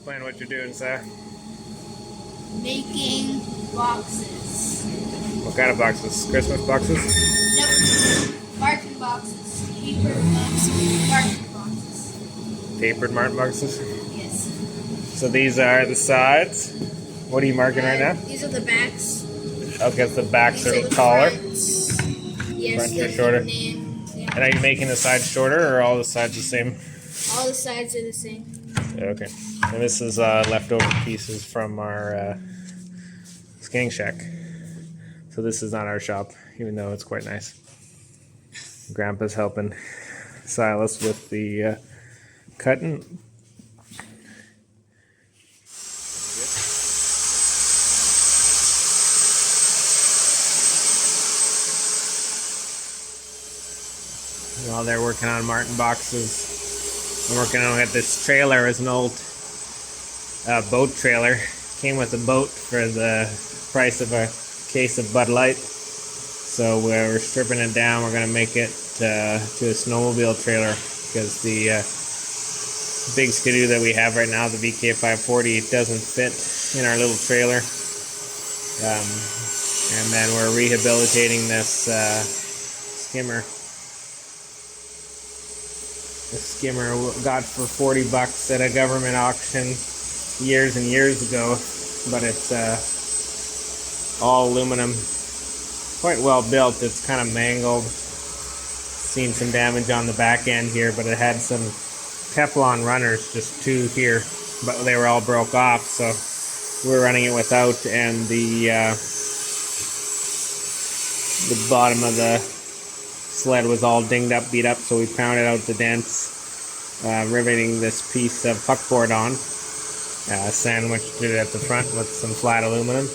Explain what you're doing, Sarah. Making boxes. What kind of boxes? Christmas boxes? Nope. Marten boxes. Paper Marten boxes. Tapered Marten boxes? Yes. So these are the sides. What are you marking right now? These are the backs. Okay, so the backs These are the taller. fronts. Yes, Fronts are shorter. Yeah. And are you making the sides shorter or all the sides the same? All the sides are the same. Okay. And this is leftover pieces from our skinning shack. So this is not our shop, even though it's quite nice. Grandpa's helping Silas with the cutting. While they're working on Marten boxes, I'm working on this trailer. Is an old boat trailer. Came with a boat for the price of a case of Bud Light. So we're stripping it down. We're going to make it to a snowmobile trailer because the big Skidoo that we have right now, the VK540, doesn't fit in our little trailer. And then we're rehabilitating this skimmer. The skimmer got for 40 bucks at a government auction years and years ago, but it's all aluminum, quite well built. It's kind of mangled, seen some damage on the back end here, but it had some Teflon runners, just two here, but they were all broke off, so we're running it without, and the bottom of the sled was all dinged up, beat up, so we pounded out the dents, riveting this piece of puckboard on, sandwiched it at the front with some flat aluminum,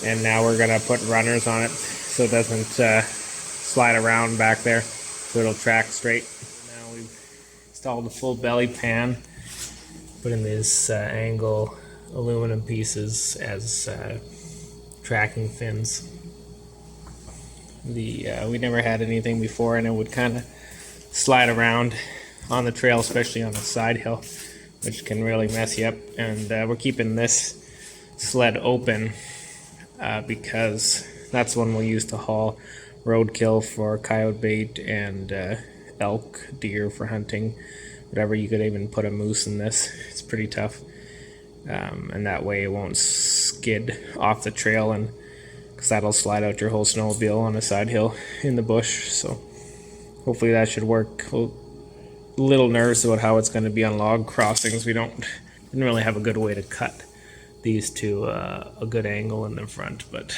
and now we're going to put runners on it so it doesn't slide around back there, so it'll track straight. Now we've installed a full belly pan, put in these angle aluminum pieces as tracking fins. We never had anything before, and it would kind of slide around on the trail, especially on the side hill, which can really mess you up. And we're keeping this sled open because that's one we'll use to haul roadkill for coyote bait and elk, deer for hunting, whatever. You could even put a moose in this. It's pretty tough, and that way it won't skid off the trail, and because that'll slide out your whole snowmobile on a side hill in the bush. So hopefully that should work. A little nervous about how it's going to be on log crossings. We didn't really have a good way to cut these to a good angle in the front, but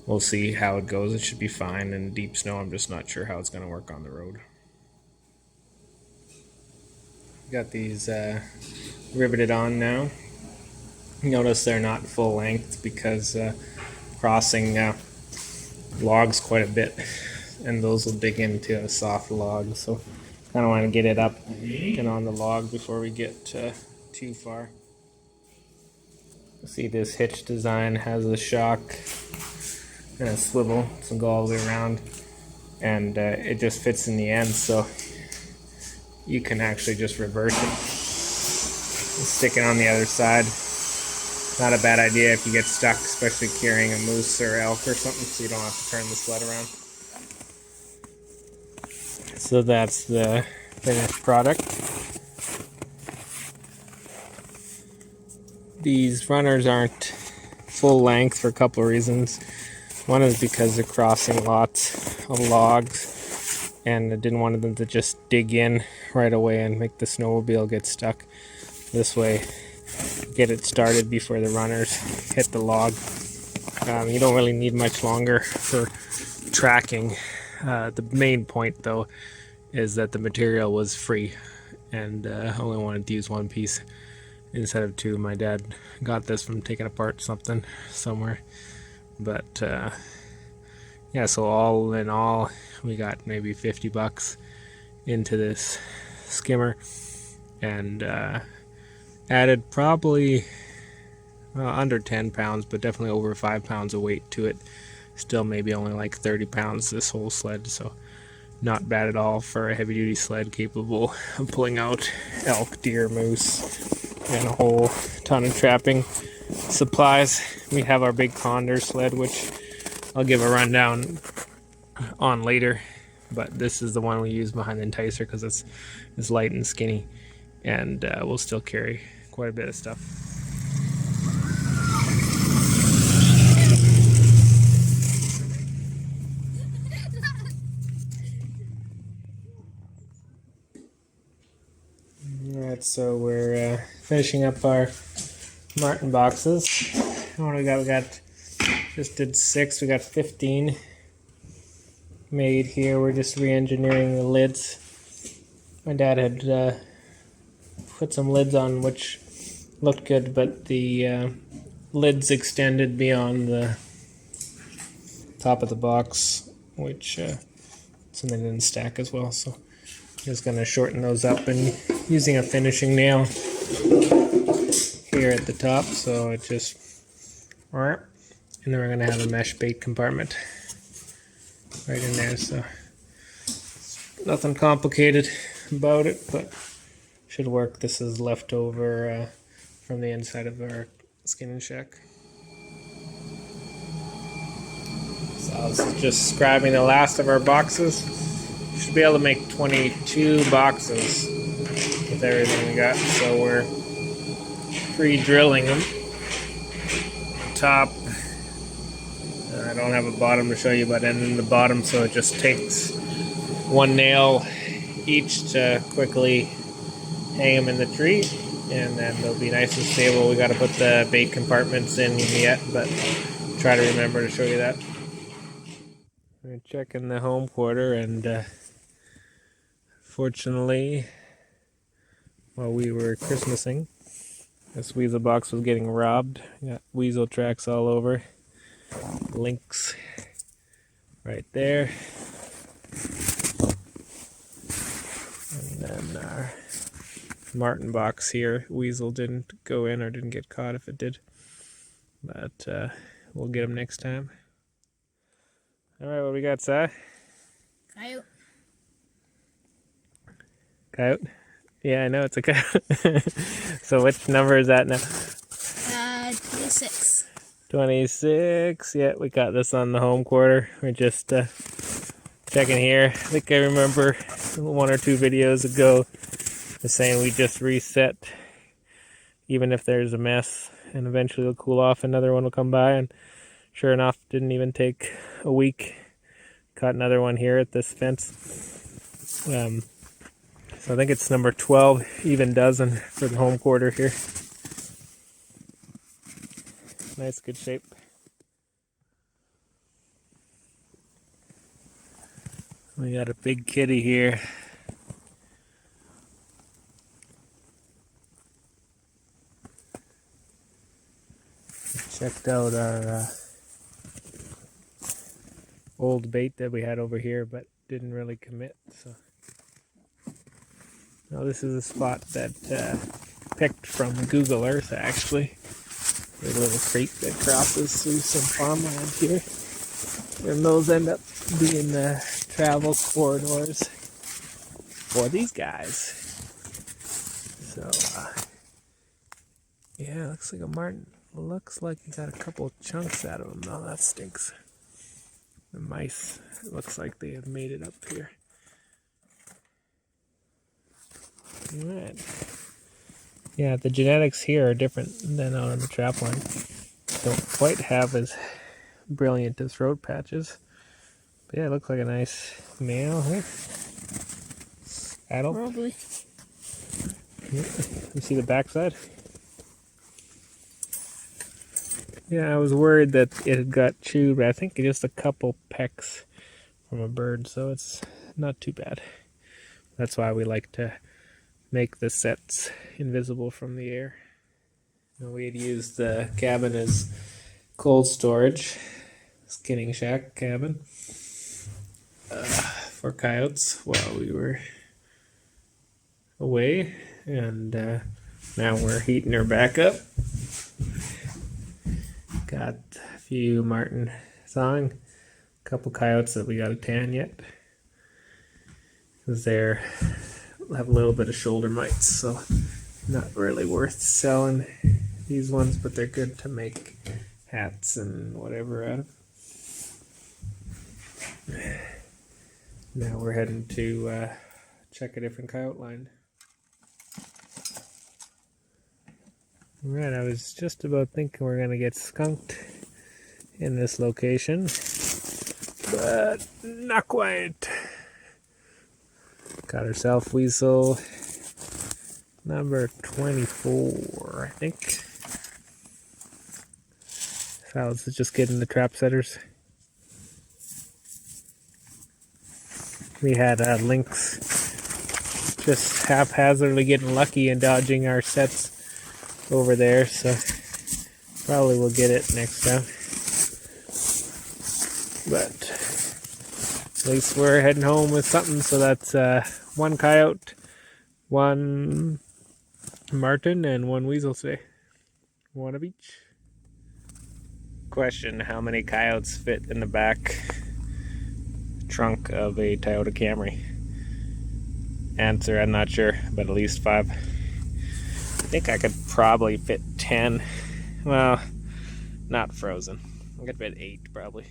we'll see how it goes. It should be fine in deep snow. I'm just not sure how it's going to work on the road. Got these riveted on now. Notice they're not full length because crossing logs quite a bit, and those will dig into a soft log, so kind of want to get it up and on the log before we get too far. See, this hitch design has a shock and a swivel, so go all the way around, and it just fits in the end, so you can actually just reverse it, stick it on the other side. Not a bad idea if you get stuck, especially carrying a moose or elk or something, so you don't have to turn the sled around. So that's the finished product. These runners aren't full length for a couple of reasons. One is because they're crossing lots of logs, and I didn't want them to just dig in right away and make the snowmobile get stuck. This way, get it started before the runners hit the log. You don't really need much longer for tracking. The main point though is that the material was free, and I only wanted to use one piece instead of two. My dad got this from taking apart something somewhere, but yeah, so all in all we got maybe 50 bucks into this skimmer, and added probably under 10 pounds, but definitely over 5 pounds of weight to it. Still maybe only like 30 pounds this whole sled, so not bad at all for a heavy duty sled capable of pulling out elk, deer, moose, and a whole ton of trapping supplies. We have our big Condor sled, which I'll give a rundown on later, but this is the one we use behind the enticer because it's light and skinny, and we'll still carry quite a bit of stuff. Alright, so we're finishing up our Marten boxes. What do we got? We got just did 6. We got 15 made here. We're just re-engineering the lids. My dad had put some lids on which looked good, but the lids extended beyond the top of the box, which something didn't stack as well. So just going to shorten those up and using a finishing nail here at the top. So it just, and then we're going to have a mesh bait compartment right in there. So nothing complicated about it, but should work. This is leftover from the inside of our skinning shack. So this is just grabbing the last of our boxes. We should be able to make 22 boxes with everything we got. So we're pre-drilling them. Top, I don't have a bottom to show you, but in the bottom, so it just takes one nail each to quickly hang them in the tree, and then they'll be nice and stable. We got to put the bait compartments in yet, but try to remember to show you that. We're checking the home quarter, and fortunately, while we were Christmasing, this weasel box was getting robbed. Got weasel tracks all over. Links right there. And then our Marten box here. Weasel didn't go in or didn't get caught if it did. But we'll get him next time. Alright, what we got, Si? Coyote. Coyote? Yeah, I know it's a coyote. So which number is that now? 26. 26. Yeah, we got this on the home quarter. We're just checking here. I think I remember 1 or 2 videos ago saying we just reset even if there's a mess, and eventually it'll cool off, another one will come by, and sure enough, didn't even take a week. Caught another one here at this fence. So I think it's number 12, even dozen for the home quarter here. Nice, good shape. We got a big kitty here. Checked out our old bait that we had over here, but didn't really commit. So now this is a spot that picked from Google Earth, actually. There's a little creek that crosses through some farmland here, and those end up being the travel corridors for these guys. So yeah, looks like a marten. Looks like you got a couple chunks out of them though. That stinks. The mice, it looks like they have made it up here. Alright. Yeah, the genetics here are different than out on the trap line. Don't quite have as brilliant as throat patches. But yeah, it looks like a nice male here. Adult. Probably. Yeah. You see the backside? Yeah, I was worried that it had got chewed, but I think just a couple pecks from a bird, so it's not too bad. That's why we like to make the sets invisible from the air. And we had used the cabin as cold storage, skinning shack cabin, for coyotes while we were away, and now we're heating her back up. Got a few marten thawing, a couple coyotes that we got a tan yet, because they're have a little bit of shoulder mites, so Not really worth selling these ones, but they're good to make hats and whatever out of. Now we're heading to check a different coyote line. Right, I was just about thinking we're gonna get skunked in this location, but not quite. Got ourselves weasel number 24, I think. So I was just getting the trap setters. We had lynx just haphazardly getting lucky and dodging our sets over there, so probably we'll get it next time. But at least we're heading home with something, so that's one coyote, one marten, and one weasel today. One of each. Question: how many coyotes fit in the back trunk of a Toyota Camry? Answer: I'm not sure, but at least 5. I think I could probably fit 10. Well, not frozen. I could fit 8 probably.